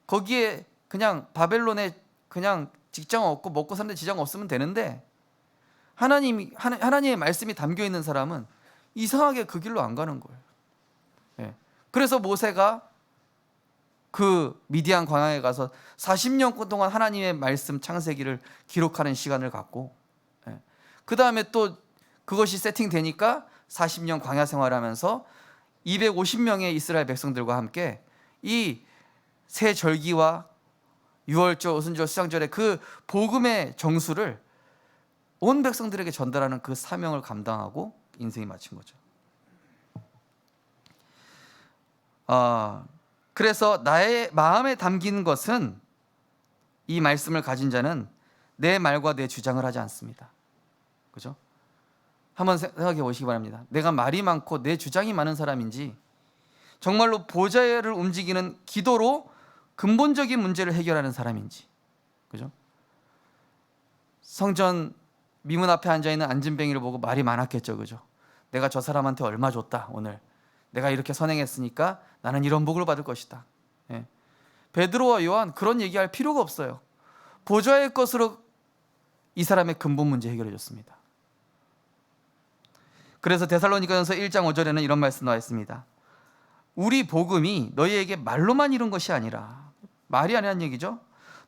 거기에 그냥 바벨론에 그냥 직장 없고 먹고 사는데 지장 없으면 되는데, 하나님의 말씀이 담겨 있는 사람은 이상하게 그 길로 안 가는 거예요. 예. 그래서 모세가 그 미디안 광야에 가서 40년 동안 하나님의 말씀 창세기를 기록하는 시간을 갖고, 예. 그 다음에 또 그것이 세팅되니까 40년 광야 생활하면서 250명의 이스라엘 백성들과 함께 이 새 절기와 유월절, 오순절, 수장절의 그 복음의 정수를 온 백성들에게 전달하는 그 사명을 감당하고 인생이 마친 거죠. 그래서 나의 마음에 담긴 것은, 이 말씀을 가진 자는 내 말과 내 주장을 하지 않습니다. 그죠? 한번 생각해 보시기 바랍니다. 내가 말이 많고 내 주장이 많은 사람인지, 정말로 보좌를 움직이는 기도로 근본적인 문제를 해결하는 사람인지. 그죠? 성전 미문 앞에 앉아있는 안진뱅이를 보고 말이 많았겠죠. 그죠? 내가 저 사람한테 얼마 줬다, 오늘 내가 이렇게 선행했으니까 나는 이런 복을 받을 것이다. 예. 베드로와 요한 그런 얘기할 필요가 없어요. 보좌의 것으로 이 사람의 근본 문제 해결해 줬습니다. 그래서 데살로니가전서 1장 5절에는 이런 말씀 나와 있습니다. 우리 복음이 너희에게 말로만 이룬 것이 아니라, 말이 아니란 얘기죠,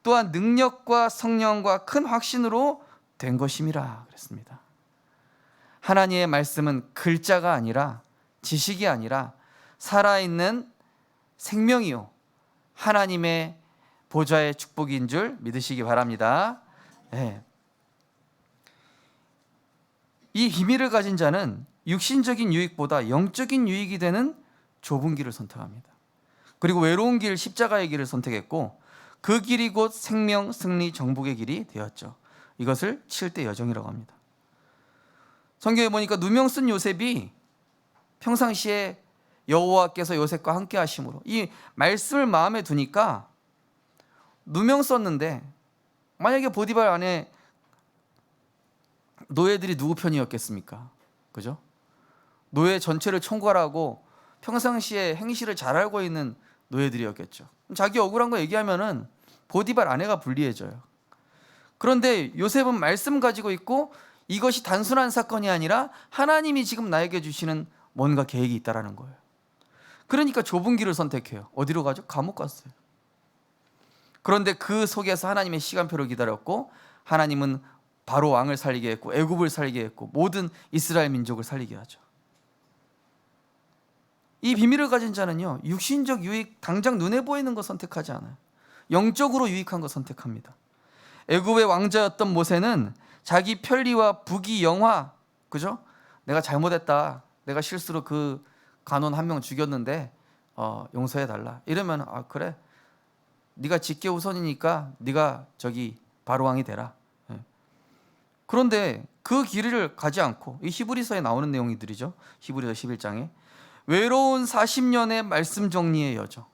또한 능력과 성령과 큰 확신으로 된 것임이라 그랬습니다. 하나님의 말씀은 글자가 아니라, 지식이 아니라 살아있는 생명이요 하나님의 보좌의 축복인 줄 믿으시기 바랍니다. 네. 이 비밀을 가진 자는 육신적인 유익보다 영적인 유익이 되는 좁은 길을 선택합니다. 그리고 외로운 길, 십자가의 길을 선택했고 그 길이 곧 생명, 승리, 정복의 길이 되었죠. 이것을 7대 여정이라고 합니다. 성경에 보니까 누명 쓴 요셉이 평상시에 여호와께서 요셉과 함께 하심으로 이 말씀을 마음에 두니까 누명 썼는데, 만약에 보디발 안에 노예들이 누구 편이었겠습니까? 그죠? 노예 전체를 총괄하고 평상시에 행실을 잘 알고 있는 노예들이었겠죠. 자기 억울한 거 얘기하면은 보디발 아내가 불리해져요. 그런데 요셉은 말씀 가지고 있고 이것이 단순한 사건이 아니라 하나님이 지금 나에게 주시는 뭔가 계획이 있다라는 거예요. 그러니까 좁은 길을 선택해요. 어디로 가죠? 감옥 갔어요. 그런데 그 속에서 하나님의 시간표를 기다렸고, 하나님은 바로 왕을 살리게 했고 애굽을 살리게 했고 모든 이스라엘 민족을 살리게 하죠. 이 비밀을 가진 자는요 육신적 유익, 당장 눈에 보이는 거 선택하지 않아요. 영적으로 유익한 거 선택합니다. 애굽의 왕자였던 모세는 자기 편리와 부귀 영화, 그죠? 내가 잘못했다, 내가 실수로 그 간원 한 명 죽였는데 용서해 달라, 이러면 그래, 네가 직계 후손이니까 네가 저기 바로왕이 되라. 예. 그런데 그 길을 가지 않고, 이 히브리서에 나오는 내용들이죠. 히브리서 11장에 외로운 40년의 말씀 정리의 여정,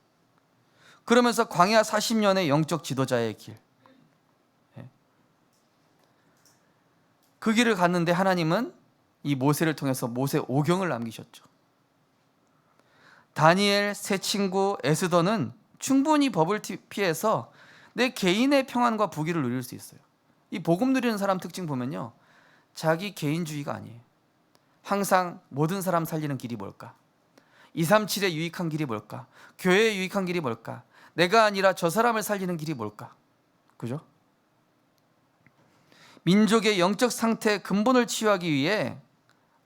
그러면서 광야 40년의 영적 지도자의 길, 그 길을 갔는데 하나님은 이 모세를 통해서 모세 오경을 남기셨죠. 다니엘, 세 친구, 에스더는 충분히 법을 피해서 내 개인의 평안과 부귀를 누릴 수 있어요. 이 복음 누리는 사람 특징 보면요, 자기 개인주의가 아니에요. 항상 모든 사람 살리는 길이 뭘까? 237의 유익한 길이 뭘까? 교회의 유익한 길이 뭘까? 내가 아니라 저 사람을 살리는 길이 뭘까? 그죠? 민족의 영적 상태의 근본을 치유하기 위해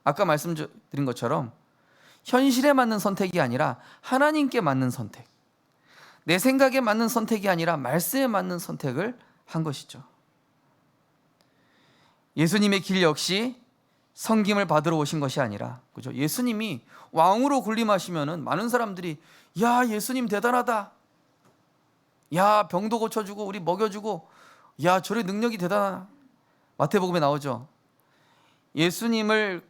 아까 말씀드린 것처럼 현실에 맞는 선택이 아니라 하나님께 맞는 선택, 내 생각에 맞는 선택이 아니라 말씀에 맞는 선택을 한 것이죠. 예수님의 길 역시 섬김을 받으러 오신 것이 아니라, 그죠? 예수님이 왕으로 군림하시면은 많은 사람들이 야, 예수님 대단하다. 야, 병도 고쳐주고 우리 먹여주고, 야, 저의 능력이 대단하다. 마태복음에 나오죠. 예수님을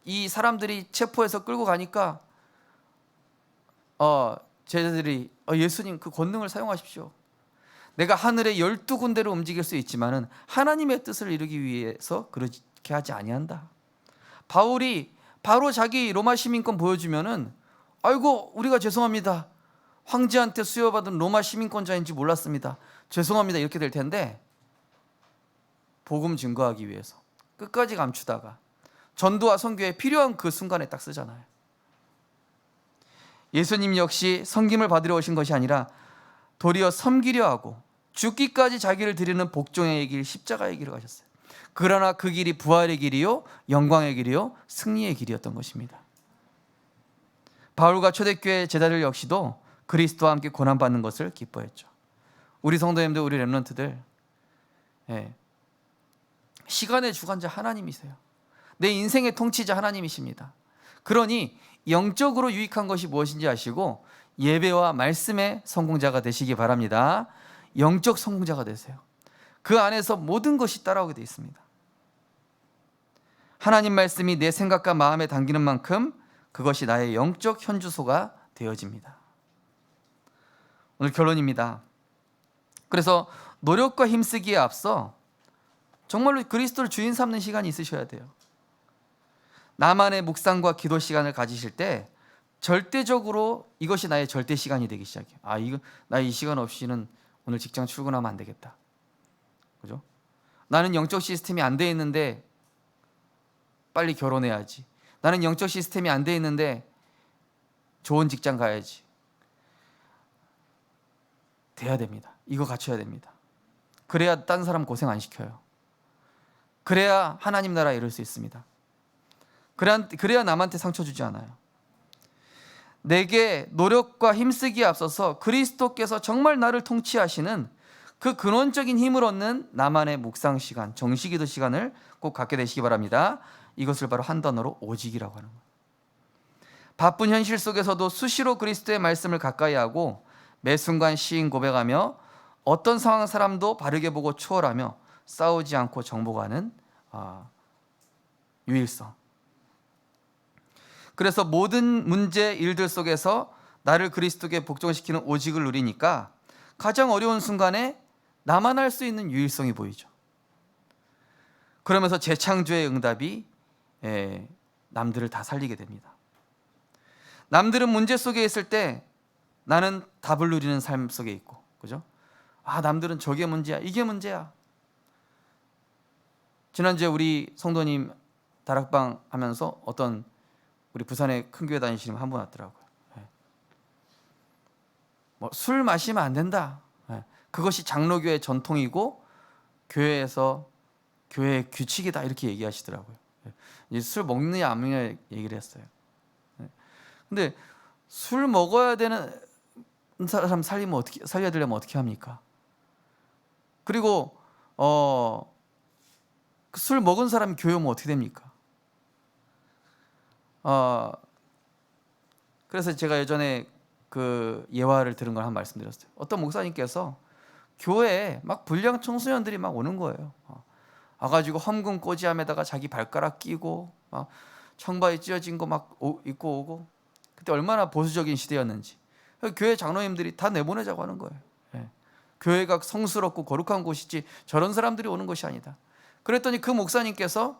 이 사람들이 체포해서 끌고 가니까 제자들이 예수님 그 권능을 사용하십시오. 내가 하늘의 12군데로 움직일 수 있지만은 하나님의 뜻을 이루기 위해서 그렇게 하지 아니한다. 바울이 바로 자기 로마 시민권 보여주면은 아이고 우리가 죄송합니다. 황제한테 수여받은 로마 시민권자인지 몰랐습니다. 죄송합니다. 이렇게 될 텐데, 복음 증거하기 위해서 끝까지 감추다가 전도와 선교에 필요한 그 순간에 딱 쓰잖아요. 예수님 역시 섬김을 받으러 오신 것이 아니라 도리어 섬기려 하고 죽기까지 자기를 드리는 복종의 길, 십자가의 길을 가셨어요. 그러나 그 길이 부활의 길이요, 영광의 길이요, 승리의 길이었던 것입니다. 바울과 초대교회 제자들 역시도 그리스도와 함께 고난받는 것을 기뻐했죠. 우리 성도님들, 우리 렘넌트들, 시간의 주관자 하나님이세요. 내 인생의 통치자 하나님이십니다. 그러니 영적으로 유익한 것이 무엇인지 아시고 예배와 말씀의 성공자가 되시기 바랍니다. 영적 성공자가 되세요. 그 안에서 모든 것이 따라오게 되어 있습니다. 하나님 말씀이 내 생각과 마음에 담기는 만큼 그것이 나의 영적 현주소가 되어집니다. 오늘 결론입니다. 그래서 노력과 힘쓰기에 앞서 정말로 그리스도를 주인 삼는 시간이 있으셔야 돼요. 나만의 묵상과 기도 시간을 가지실 때 절대적으로 이것이 나의 절대 시간이 되기 시작해요. 나 이 시간 없이는 오늘 직장 출근하면 안 되겠다. 그죠? 나는 영적 시스템이 안 돼 있는데 빨리 결혼해야지. 나는 영적 시스템이 안 돼 있는데 좋은 직장 가야지. 돼야 됩니다. 이거 갖춰야 됩니다. 그래야 딴 사람 고생 안 시켜요. 그래야 하나님 나라에 이룰 수 있습니다. 그래야 남한테 상처 주지 않아요. 내게 노력과 힘쓰기에 앞서서 그리스도께서 정말 나를 통치하시는 그 근원적인 힘을 얻는 나만의 묵상 시간, 정시기도 시간을 꼭 갖게 되시기 바랍니다. 이것을 바로 한 단어로 오직이라고 하는 거예요. 바쁜 현실 속에서도 수시로 그리스도의 말씀을 가까이 하고 매 순간 시인 고백하며 어떤 상황 사람도 바르게 보고 추월하며 싸우지 않고 정복하는 유일성. 그래서 모든 문제, 일들 속에서 나를 그리스도께 복종시키는 오직을 누리니까 가장 어려운 순간에 나만 할 수 있는 유일성이 보이죠. 그러면서 재창조의 응답이 남들을 다 살리게 됩니다. 남들은 문제 속에 있을 때 나는 답을 누리는 삶 속에 있고, 그죠? 남들은 저게 문제야, 이게 문제야. 지난주에 우리 성도님 다락방 하면서 어떤 우리 부산에 큰 교회 다니시는 한 분 왔더라고요. 술 마시면 안 된다. 그것이 장로교의 전통이고 교회에서 교회의 규칙이다, 이렇게 얘기하시더라고요. 이제 술 먹느냐 안 먹느냐 얘기를 했어요. 근데 술 먹어야 되는 사람 살려야 되려면 어떻게 합니까? 그리고 술 먹은 사람이 교회 오면 어떻게 됩니까? 그래서 제가 예전에 그 예화를 들은 걸 한 말씀드렸어요. 어떤 목사님께서 교회에 막 불량 청소년들이 막 오는 거예요. 와가지고 험금 꼬지암에다가 자기 발가락 끼고 막 청바지 찢어진 거 막 입고 오고, 그때 얼마나 보수적인 시대였는지 교회 장로님들이 다 내보내자고 하는 거예요. 예. 교회가 성스럽고 거룩한 곳이지 저런 사람들이 오는 것이 아니다. 그랬더니 그 목사님께서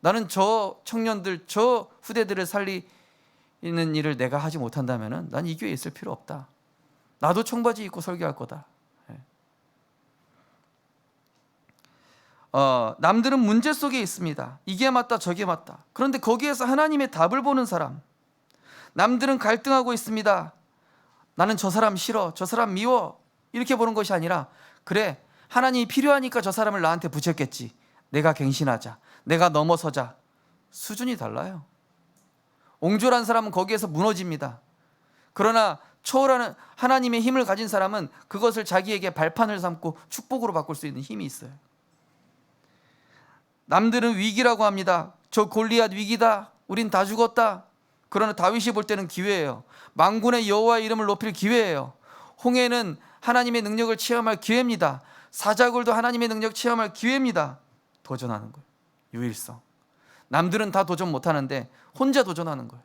나는 저 청년들, 저 후대들을 살리는 일을 내가 하지 못한다면 난 이 교회에 있을 필요 없다. 나도 청바지 입고 설교할 거다. 남들은 문제 속에 있습니다. 이게 맞다 저게 맞다. 그런데 거기에서 하나님의 답을 보는 사람, 남들은 갈등하고 있습니다. 나는 저 사람 싫어, 저 사람 미워, 이렇게 보는 것이 아니라, 그래 하나님이 필요하니까 저 사람을 나한테 붙였겠지, 내가 갱신하자, 내가 넘어서자. 수준이 달라요. 옹졸한 사람은 거기에서 무너집니다. 그러나 초월하는 하나님의 힘을 가진 사람은 그것을 자기에게 발판을 삼고 축복으로 바꿀 수 있는 힘이 있어요. 남들은 위기라고 합니다. 저 골리앗 위기다, 우린 다 죽었다. 그러나 다윗이 볼 때는 기회예요. 만군의 여호와의 이름을 높일 기회예요. 홍해는 하나님의 능력을 체험할 기회입니다. 사자굴도 하나님의 능력 체험할 기회입니다. 도전하는 거예요. 유일성. 남들은 다 도전 못하는데 혼자 도전하는 거예요.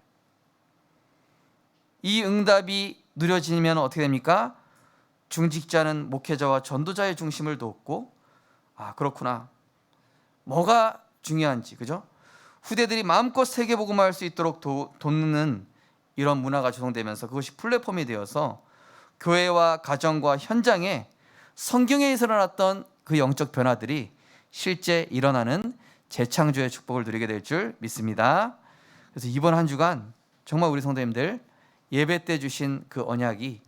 이 응답이 누려지면 어떻게 됩니까? 중직자는 목회자와 전도자의 중심을 뒀고, 그렇구나, 뭐가 중요한지, 그죠? 후대들이 마음껏 세계복음화할 수 있도록 돕는 이런 문화가 조성되면서 그것이 플랫폼이 되어서 교회와 가정과 현장에 성경에 일어났던 그 영적 변화들이 실제 일어나는 재창조의 축복을 누리게 될 줄 믿습니다. 그래서 이번 한 주간 정말 우리 성도님들 예배 때 주신 그 언약이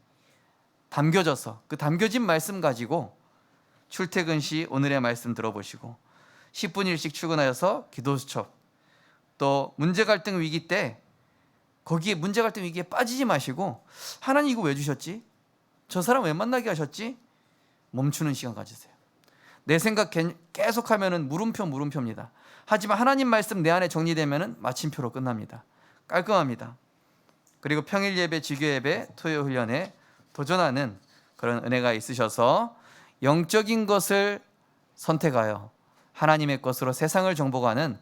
담겨져서, 그 담겨진 말씀 가지고 출퇴근 시 오늘의 말씀 들어보시고 10분 일씩 출근하여서 기도 수첩, 또 문제 갈등 위기 때 거기에 문제 갈등 위기에 빠지지 마시고, 하나님 이거 왜 주셨지? 저 사람 왜 만나게 하셨지? 멈추는 시간 가지세요. 내 생각 계속하면 물음표입니다. 하지만 하나님 말씀 내 안에 정리되면 마침표로 끝납니다. 깔끔합니다. 그리고 평일 예배, 지교 예배, 토요 훈련에 도전하는 그런 은혜가 있으셔서 영적인 것을 선택하여 하나님의 것으로 세상을 정복하는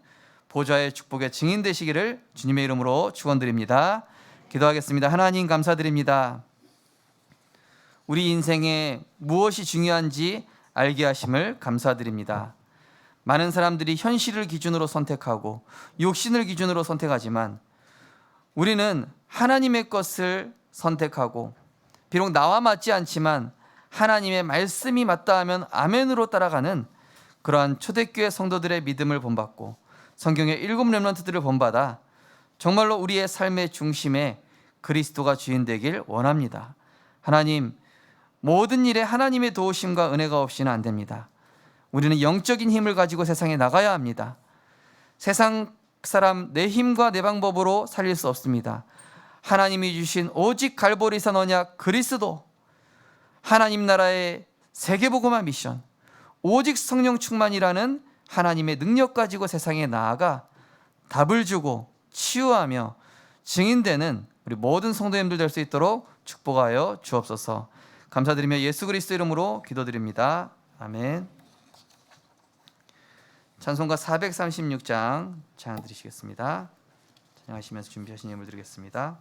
보좌의 축복의 증인 되시기를 주님의 이름으로 축원드립니다. 기도하겠습니다. 하나님 감사드립니다. 우리 인생에 무엇이 중요한지 알게 하심을 감사드립니다. 많은 사람들이 현실을 기준으로 선택하고 육신을 기준으로 선택하지만 우리는 하나님의 것을 선택하고, 비록 나와 맞지 않지만 하나님의 말씀이 맞다 하면 아멘으로 따라가는 그러한 초대교회 성도들의 믿음을 본받고 성경의 7 렘넌트들을 본받아 정말로 우리의 삶의 중심에 그리스도가 주인 되길 원합니다. 하나님, 모든 일에 하나님의 도우심과 은혜가 없이는 안 됩니다. 우리는 영적인 힘을 가지고 세상에 나가야 합니다. 세상 사람 내 힘과 내 방법으로 살릴 수 없습니다. 하나님이 주신 오직 갈보리산 언약 그리스도, 하나님 나라의 세계복음화 미션, 오직 성령 충만이라는 하나님의 능력 가지고 세상에 나아가 답을 주고 치유하며 증인되는 우리 모든 성도님들 될 수 있도록 축복하여 주옵소서. 감사드리며 예수 그리스도 이름으로 기도드립니다. 아멘. 찬송가 436장 찬양 드리시겠습니다. 찬양하시면서 준비하신 예물 드리겠습니다.